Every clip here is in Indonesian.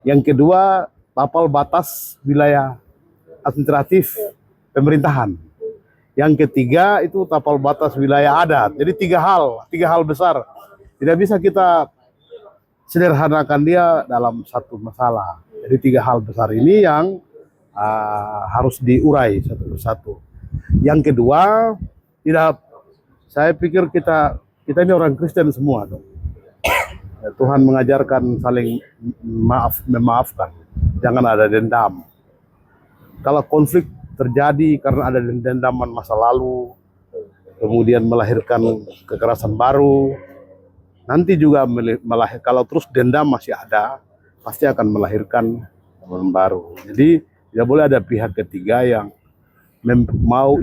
Yang kedua, tapal batas wilayah administratif pemerintahan. Yang ketiga itu tapal batas wilayah adat. Jadi tiga hal besar. Tidak bisa kita sederhanakan dia dalam satu masalah. Jadi tiga hal besar ini yang harus diurai satu persatu. Yang kedua, tidak, saya pikir kita ini orang Kristen semua, dong. Tuhan mengajarkan saling memaafkan, jangan ada dendam. Kalau konflik terjadi karena ada dendaman masa lalu, kemudian melahirkan kekerasan baru, nanti juga kalau terus dendam masih ada, pasti akan melahirkan kekerasan baru. Jadi tidak boleh ada pihak ketiga yang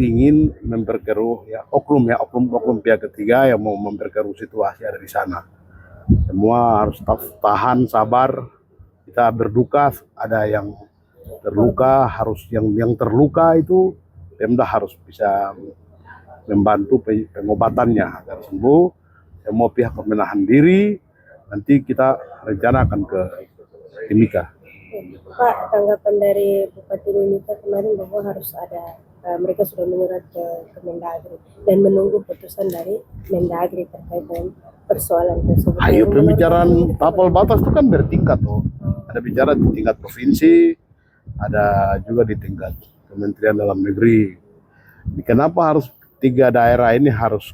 ingin memperkeruh, ya oknum pihak ketiga yang mau memperkeruh situasi ada di sana. Semua harus tahan, sabar. Kita berduka, ada yang terluka, harus yang terluka itu Pemda harus bisa membantu pengobatannya agar sembuh. Semua pihak menahan diri. Nanti kita rencanakan ke Timika. Pak, tanggapan dari Bupati Mimika kemarin bahwa harus ada, mereka sudah menyurat ke Mendagri dan menunggu putusan dari Mendagri terkait dengan persoalan tersebut. Ayo, pembicaraan tapal batas itu kan bertingkat, tuh. Ada bicara di tingkat provinsi, ada juga di tingkat Kementerian Dalam Negeri. Kenapa harus tiga daerah ini harus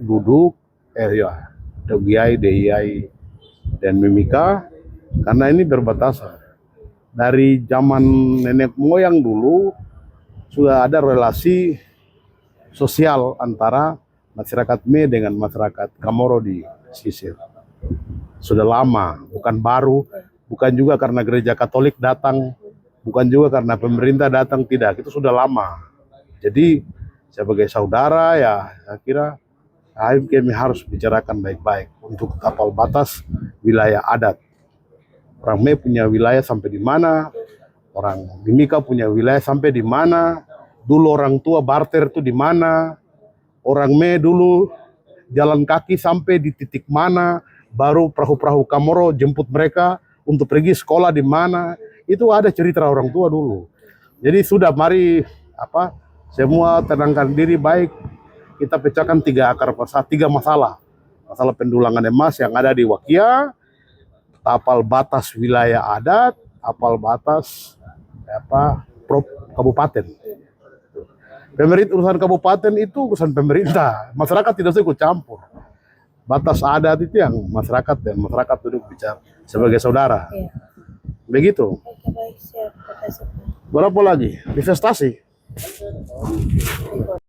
duduk, DGI, DIY, dan Mimika? Karena ini berbatasan. Dari zaman nenek moyang dulu sudah ada relasi sosial antara masyarakat Me dengan masyarakat Kamoro di sisir. Sudah lama, bukan baru, bukan juga karena gereja Katolik datang, bukan juga karena pemerintah datang, tidak, itu sudah lama. Jadi sebagai saudara ya saya kira kami harus bicarakan baik-baik untuk tapal batas wilayah adat. Orang Me punya wilayah sampai di mana, orang Mimika punya wilayah sampai di mana, dulu orang tua barter itu di mana, orang Me dulu jalan kaki sampai di titik mana, baru perahu-perahu Kamoro jemput mereka untuk pergi sekolah di mana, itu ada cerita orang tua dulu. Jadi sudah, mari semua tenangkan diri baik, kita pecahkan tiga masalah. Masalah pendulangan emas yang ada di Wakia, tapal batas wilayah adat, tapal batas kabupaten. Urusan kabupaten itu urusan pemerintah, masyarakat tidak usah ikut campur. Batas adat itu yang masyarakat duduk bicara sebagai saudara. Iya. Begitu. Berapa lagi? Divestasi.